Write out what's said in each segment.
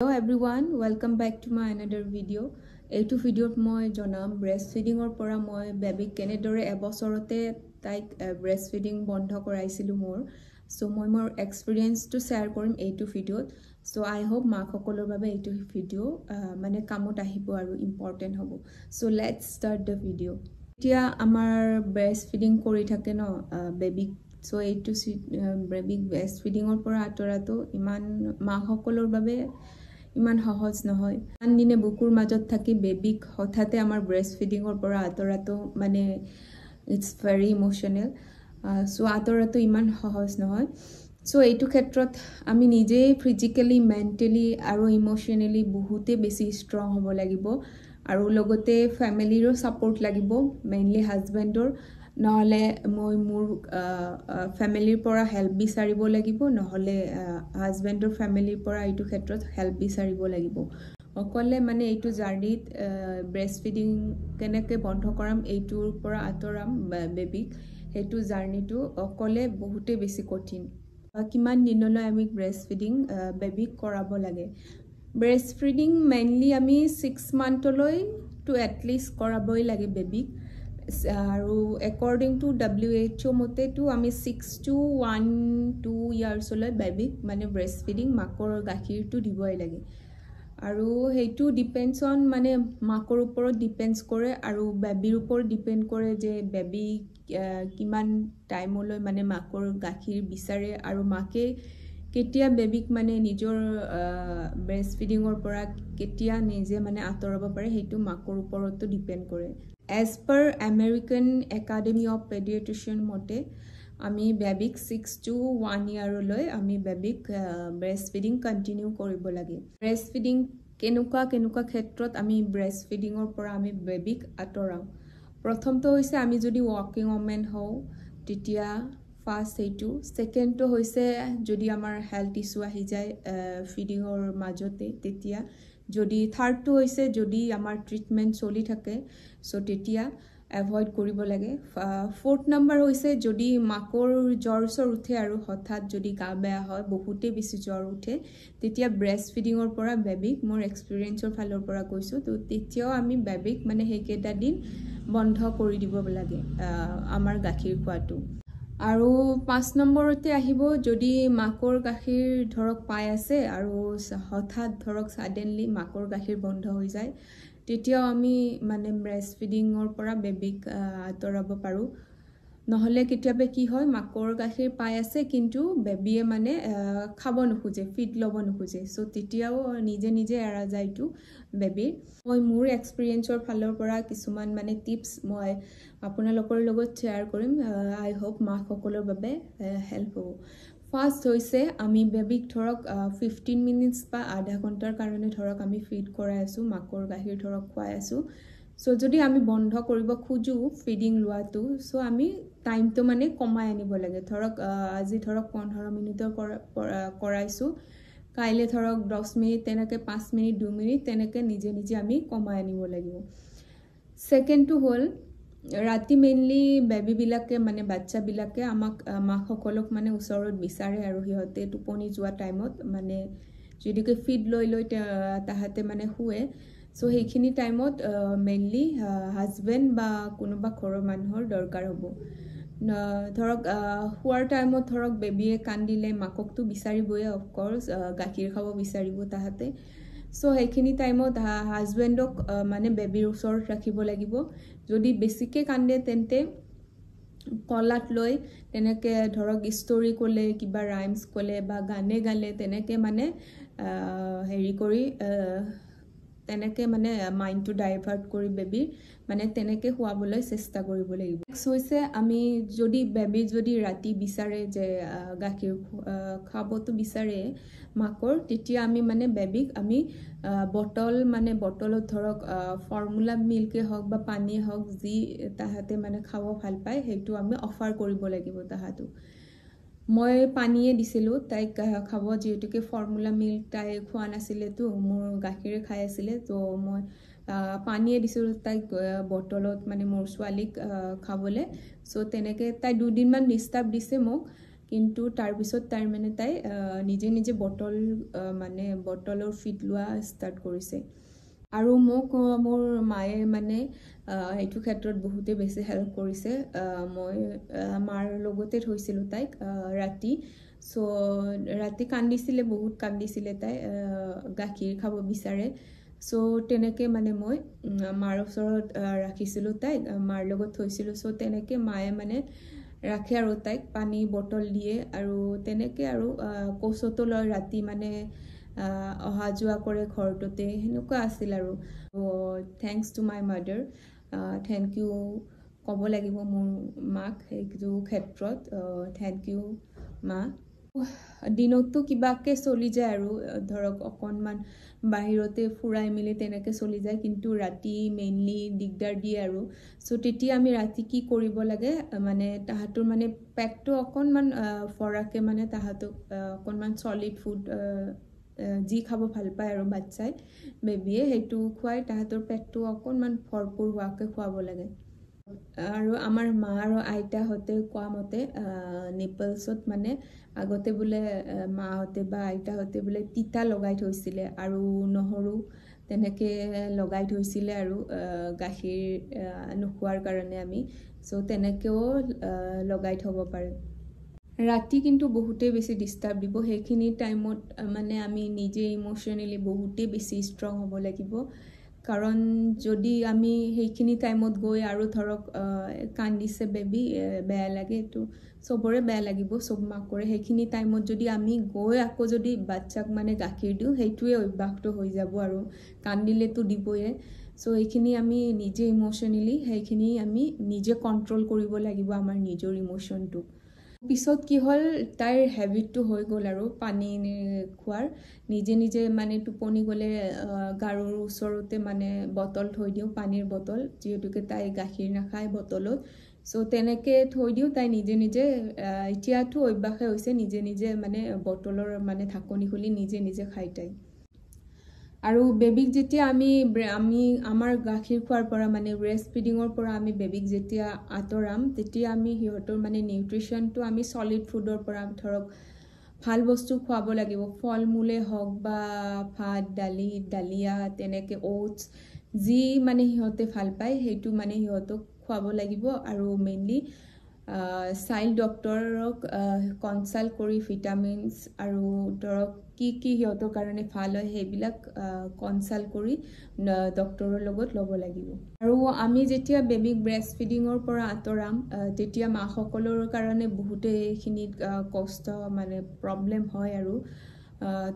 Hello everyone, welcome back to my another video. এইটো ভিডিঅ'ত মই জনাম ব্ৰেষ্ট ফিডিঙৰ পৰা মই বেবিক কেনেদৰে এবছৰতে তাইক ব্ৰেষ্ট ফিডিং বন্ধ কৰাইছিলোঁ মোৰ। সো মই মোৰ এক্সপেৰিয়েন্সটো শ্বেয়াৰ কৰিম এইটো ভিডিঅ'ত। সো আই হোপ মাকসকলৰ বাবে এইটো ভিডিঅ' মানে কামত আহিব আৰু ইম্পৰ্টেণ্ট হ'ব। So let's start the video'. এতিয়া আমাৰ ব্ৰেষ্ট ফিডিং কৰি থাকে ন বেবিক। সো এইটো বেবিক ব্ৰেষ্ট ফিডিঙৰ পৰা আঁতৰাটো ইমান মাকসকলৰ বাবে ইমান সহজ নহয়। ইমান দিনে বুকুৰ মাজত থাকি বেবিক হঠাতে আমাৰ ব্ৰেষ্ট ফিডিঙৰ পৰা আঁতৰাটো মানে ইটছ ভেৰি ইম'চনেল। সো আঁতৰাটো ইমান সহজ নহয়। সো এইটো ক্ষেত্ৰত আমি নিজেই ফিজিকেলি মেণ্টেলি আৰু ইম'চনেলি বহুতেই বেছি ষ্ট্ৰং হ'ব লাগিব আৰু লগতে ফেমিলিৰো ছাপৰ্ট লাগিব, মেইনলি হাজবেণ্ডৰ। নহ'লে মই মোৰ ফেমিলিৰ পৰা হেল্প বিচাৰিব লাগিব, নহ'লে হাজবেণ্ডৰ ফেমিলিৰ পৰা এইটো ক্ষেত্ৰত হেল্প বিচাৰিব লাগিব। অকলে মানে এইটো জাৰ্ণিত ব্ৰেষ্ট ফিডিং কেনেকৈ বন্ধ কৰাম, এইটোৰ পৰা আঁতৰাম বেবিক, সেইটো জাৰ্ণিটো অকলে বহুতেই বেছি কঠিন। কিমান দিনলৈ আমি ব্ৰেষ্ট ফিডিং বেবিক কৰাব লাগে। ব্ৰেষ্ট ফিডিং মেইনলি আমি 6 মান্থলৈ টু এটলিষ্ট কৰাবই লাগে বেবিক। আৰু একৰ্ডিং টু WHO মতেতো আমি 6 to 1-2 ইয়াৰ্ছলৈ বেবিক মানে ব্ৰেষ্ট ফিডিং মাকৰ গাখীৰটো দিবই লাগে। আৰু সেইটো ডিপেণ্ডছ অন মানে মাকৰ ওপৰত ডিপেণ্ডছ কৰে আৰু বেবিৰ ওপৰত ডিপেণ্ড কৰে যে বেবি কিমান টাইমলৈ মানে মাকৰ গাখীৰ বিচাৰে আৰু মাকে কেতিয়া বেবিক মানে নিজৰ ব্ৰেষ্ট ফিডিঙৰ পৰা কেতিয়া নিজে মানে আঁতৰাব পাৰে, সেইটো মাকৰ ওপৰতো ডিপেণ্ড কৰে। As per American Academy of paediatrician মতে আমি বেবিক 6 to 1 ইয়াৰলৈ আমি বেবিক ব্ৰেষ্ট ফিডিং কণ্টিনিউ কৰিব লাগে। ব্ৰেষ্ট ফিডিং কেনেকুৱা ক্ষেত্ৰত আমি ব্ৰেষ্ট ফিডিঙৰ পৰা আমি বেবিক আঁতৰাওঁ। প্ৰথমটো হৈছে আমি যদি ৱৰ্কিং ওমেন হওঁ তেতিয়া ফাৰ্ষ্ট সেইটো। ছেকেণ্ডটো হৈছে যদি আমাৰ হেল্থ ইছ্যু আহি যায় ফিডিঙৰ মাজতে তেতিয়া। যদি থাৰ্ডটো হৈছে যদি আমাৰ ট্ৰিটমেণ্ট চলি থাকে সো তেতিয়া এভইড কৰিব লাগে। ফ'ৰ্থ নাম্বাৰ হৈছে যদি মাকৰ জ্বৰ উঠে আৰু হঠাৎ যদি গা বেয়া হয়, বহুতেই বেছি জ্বৰ উঠে, তেতিয়া ব্ৰেষ্ট ফিডিঙৰ পৰা বেবিক মোৰ এক্সপিৰিয়েঞ্চৰ ফালৰ পৰা কৈছোঁ, তো তেতিয়াও আমি বেবিক মানে সেইকেইটা দিন বন্ধ কৰি দিব লাগে আমাৰ গাখীৰ খোৱাটো। আৰু 5 নম্বৰতে আহিব যদি মাকৰ গাখীৰ ধৰক পাই আছে আৰু হঠাৎ ধৰক ছাডেনলি মাকৰ গাখীৰ বন্ধ হৈ যায়, তেতিয়াও আমি মানে ব্ৰেষ্ট ফিডিঙৰ পৰা বেবিক আঁতৰাব পাৰোঁ। নহ'লে কেতিয়াবা কি হয় মাকৰ গাখীৰ পাই আছে কিন্তু বেবিয়ে মানে খাব নোখোজে, ফিড ল'ব নোখোজে, সো তেতিয়াও নিজে এৰা যায় এইটো বেবিৰ। মই মোৰ এক্সপিৰিয়েঞ্চৰ ফালৰ পৰা কিছুমান মানে টিপছ মই আপোনালোকৰ লগত শ্বেয়াৰ কৰিম। আই হোপ মাকসকলৰ বাবে হেল্প হ'ব। ফাৰ্ষ্ট হৈছে আমি বেবিক ধৰক 15 মিনিটছ বা আধা ঘণ্টাৰ কাৰণে ধৰক আমি ফিড কৰাই আছোঁ, মাকৰ গাখীৰ ধৰক খুৱাই আছোঁ। সো যদি আমি বন্ধ কৰিব খোজোঁ ফিডিং লোৱাটো, সো আমি টাইমটো মানে কমাই আনিব লাগে। ধৰক আজি ধৰক 15 মিনিটৰ কৰাইছোঁ, কাইলৈ ধৰক 10 মিনিট, তেনেকৈ 5 মিনিট 2 মিনিট তেনেকৈ নিজে আমি কমাই আনিব লাগিব। ছেকেণ্ডটো হ'ল ৰাতি মেইনলি বেবিবিলাকে মানে বাচ্চাবিলাকে মাকসকলক মানে ওচৰত বিচাৰে আৰু সিহঁতে টোপনি যোৱা টাইমত মানে যদিকে ফিড লৈ তাহাঁতে মানে শুৱে, সো সেইখিনি টাইমত মেইনলি হাজবেণ্ড বা কোনোবা ঘৰৰ মানুহৰ দৰকাৰ হ'ব। ধৰক শুৱাৰ টাইমত ধৰক বেবিয়ে কান্দিলে মাককতো বিচাৰিবই, অফক'ৰ্ছ গাখীৰ খাব বিচাৰিব তাহাঁতে। সো সেইখিনি টাইমত হাজবেণ্ডক মানে বেবিৰ ওচৰত ৰাখিব লাগিব। যদি বেছিকৈ কান্দে তেন্তে কলাত লৈ তেনেকৈ ধৰক ষ্টৰি ক'লে, কিবা ৰাইমছ ক'লে বা গানে গালে তেনেকৈ মানে হেৰি কৰি তেনেকৈ মানে মাইণ্ডটো ডাইভাৰ্ট কৰি বেবিৰ মানে তেনেকৈ শুৱাবলৈ চেষ্টা কৰিব লাগিব। নেক্সট হৈছে আমি যদি বেবি যদি ৰাতি বিচাৰে যে গাখীৰ খাবতো বিচাৰে মাকৰ, তেতিয়া আমি মানে বেবিক আমি বটলত ধৰক ফৰ্মুলা মিল্কে হওক বা পানীয়ে হওক যি তাহাঁতে মানে খাব ভাল পায় সেইটো আমি অফাৰ কৰিব লাগিব তাহাঁতক। মই পানীয়ে দিছিলোঁ তাইক খাব, যিহেতুকে ফৰ্মুলা মিল্ক তাই খোৱা নাছিলেতো, মোৰ গাখীৰে খাই আছিলে, তো মই পানীয়ে দিছিলোঁ তাইক বটলত মানে মোৰ ছোৱালীক খাবলৈ। সো তেনেকৈ তাই 2 দিনমান ডিষ্টাৰ্ব দিছে মোক, কিন্তু তাৰপিছত তাই মানে তাই নিজে নিজে বটলৰ ফিট লোৱা ষ্টাৰ্ট কৰিছে আৰু মোক মোৰ মায়ে মানে এইটো ক্ষেত্ৰত বহুতে বেছি হেল্প কৰিছে মই মাৰ লগতে থৈছিলোঁ তাইক ৰাতি সো ৰাতি কান্দিছিলে বহুত কান্দিছিলে তাই গাখীৰ খাব বিচাৰে সো তেনেকে মানে মই মাৰ ওচৰত ৰাখিছিলোঁ তাইক মাৰ লগত থৈছিলোঁ সো তেনেকে মায়ে মানে ৰাখে আৰু তাইক পানী বটল দিয়ে আৰু তেনেকে আৰু কোচতো লয় ৰাতি মানে অহা যোৱা কৰে ঘৰটোতে হেনেকুৱা আছিল আৰু thanks to my mother thank you ক'ব লাগিব মোৰ মাক এইটো ক্ষেত্ৰত থ্যাংক ইউ মা দিনতো কিবাকে চলি যায় আৰু ধৰক অকণমান বাহিৰতে ফুৰাই মিলি তেনেকে চলি যায় কিন্তু ৰাতি মেইনলি দিগদাৰ দিয়ে আৰু সো তেতিয়া আমি ৰাতি কি কৰিব লাগে মানে তাহাঁতৰ মানে পেটটো অকণমান ফৰাকে মানে তাহাঁতক অকণমান সলিড ফুড যি খাব ভাল পায় আৰু বাচ্চাই বেবিয়ে সেইটো খুৱাই তাহাঁতৰ পেটটো অকণমান ভৰপূৰ হোৱাকে খুৱাব লাগে আৰু আমাৰ মা আৰু আইতাহঁতে কোৱা মতে নিপলছত মানে আগতে বোলে মাহঁতে বা আইতাহঁতে বোলে তিতা লগাই থৈছিলে আৰু নহৰু তেনেকে লগাই থৈছিলে আৰু গাখীৰ নোখোৱাৰ কাৰণে আমি সো তেনেকেও লগাই থব পাৰে ৰাতি কিন্তু বহুতেই বেছি ডিস্টাৰ্ব দিব সেইখিনি টাইমত মানে আমি নিজে ইমোশনালি বহুতেই বেছি ষ্ট্ৰং হ'ব লাগিব কাৰণ যদি আমি সেইখিনি টাইমত গৈ আৰু ধৰক কান্দিছে বেবি বেয়া লাগে এইটো সবৰে বেয়া লাগিব সব মাকৰে সেইখিনি টাইমত যদি আমি গৈ আকৌ যদি বাচ্চাক মানে গাখীৰ দিওঁ সেইটোৱে অভ্যাসটো হৈ যাব আৰু কান্দিলেতো দিবয়ে সো এইখিনি আমি নিজে ইমোশনালি সেইখিনি আমি নিজে কন্ট্ৰোল কৰিব লাগিব আমাৰ নিজৰ ইমোশনটো পিছত কি হল তাইৰ হেবিটটো হৈ গ'ল আৰু পানী খোৱাৰ নিজে নিজে মানে টোপনি গলে গাৰুৰ ওচৰতে মানে বটল থৈ দিও পানীৰ বটল যেহেতুকে তাই গাখীৰ নাখায় বটলত সো তেনেকে থৈ দিও তাই নিজে নিজে এতিয়াটো অভ্যাসে হৈছে নিজে নিজে মানে বটলৰ মানে ঢাকনি খুলি নিজে নিজে খাই তাই আৰু বেবিক যেতিয়া আমি আমাৰ গাখীৰ খোৱাৰ পৰা মানে ব্ৰেষ্ট ফিডিংৰ পৰা আমি বেবিক যেতিয়া আতৰাম তেতিয়া আমি হিহঁতৰ মানে নিউট্ৰিশনটো আমি সলিড ফুডৰ পৰা ধৰক ভাল বস্তু খুৱাব লাগিব ফল মূলে হওক বা ভাত ডালিয়া তেনেকে ওটস যি মানে হিহঁতে ভাল পায় সেইটো মানে হিহঁতক খুৱাব লাগিব আৰু মেইনলি চাইল্ড ডক্টৰক কনসাল্ট কৰি ভিটামিনস আৰু ধৰক কি হিহঁতৰ কাৰণে ভাল হয় সেইবিলাক কনসাল্ট কৰি ডক্টৰৰ লগত ল'ব লাগিব আৰু আমি যেতিয়া বেবিক ব্ৰেষ্ট ফিডিংৰ পৰা আতৰাম তেতিয়া মাসকলৰ কাৰণে বহুতে এইখিনিত কষ্ট মানে প্ৰবলেম হয় আৰু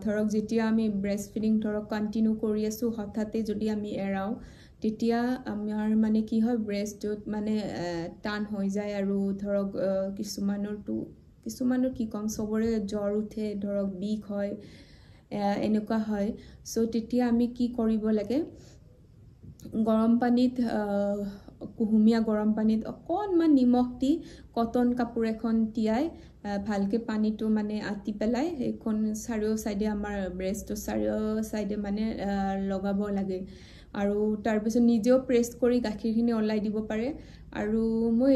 ধৰক যেতিয়া আমি ব্ৰেষ্ট ফিডিং ধৰক কন্টিনিউ কৰি আছো হঠাতে যদি আমি এৰাও তেতিয়া আমাৰ মানে কি হয় ব্ৰেষ্টত মানে টান হৈ যায় আৰু ধৰক কিছুমানৰ কি কম সবৰে জ্বৰ উঠে ধৰক বিষ হয় এনেকুৱা হয় সো তেতিয়া আমি কি কৰিব লাগে গৰম পানীত কুহুমীয়া গৰম পানীত অকণমান নিমখ দি কটন কাপোৰ এখন তিয়াই ভালকে পানীটো মানে আতি পেলাই এখন চাৰিও সাইডে আমাৰ ব্ৰেষ্টৰ চাৰিও সাইডে মানে লগাব লাগে আৰু তাৰ পিছত নিজেও প্ৰেছ কৰি গাখীৰখিনি ওলাই দিব পাৰে আৰু মই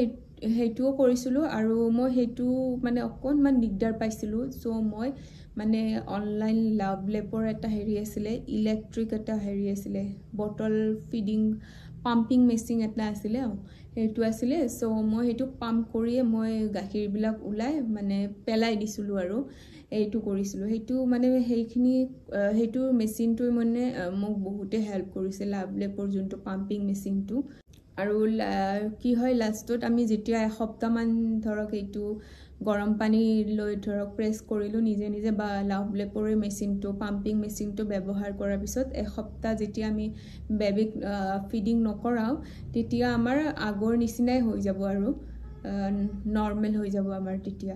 হেইটোও কৰিছিলো আৰু মই হেইটো মানে অকণমান দিগদাৰ পাইছিলো সো মই মানে অনলাইন লাভ লেপৰ এটা হেৰি আছিলে ইলেক্ট্ৰিক এটা হেৰি আছিলে বটল ফিডিং পাম্পিং মেচিন এটা আছিলে হেইটো আছিলে সো মই হেইটো পাম্প কৰিয়ে মই গাখীৰবিলাক ওলাই মানে পেলাই দিছিলো আৰু এইটো কৰিছিলো হেইটো মানে হেইটো মেচিনটো মানে মোক বহুতে হেল্প কৰিছে লাভ লেপৰ যোনটো পাম্পিং মেচিনটো আৰু কি হয় লাষ্টত আমি যেতিয়া এসপ্তাহ মান ধৰক এইটো গৰম পানী লৈ ধৰক প্ৰেছ কৰিলো নিজে নিজে বা লাভ লেপৰ মেচিনটো পাম্পিং মেচিনটো ব্যৱহাৰ কৰাৰ পিছত এসপ্তাহ যেতিয়া আমি বেবিক ফিডিং নকৰাও তেতিয়া আমাৰ আগৰ নিচিনাই হৈ যাব আৰু নৰ্মেল হৈ যাব আমাৰ তেতিয়া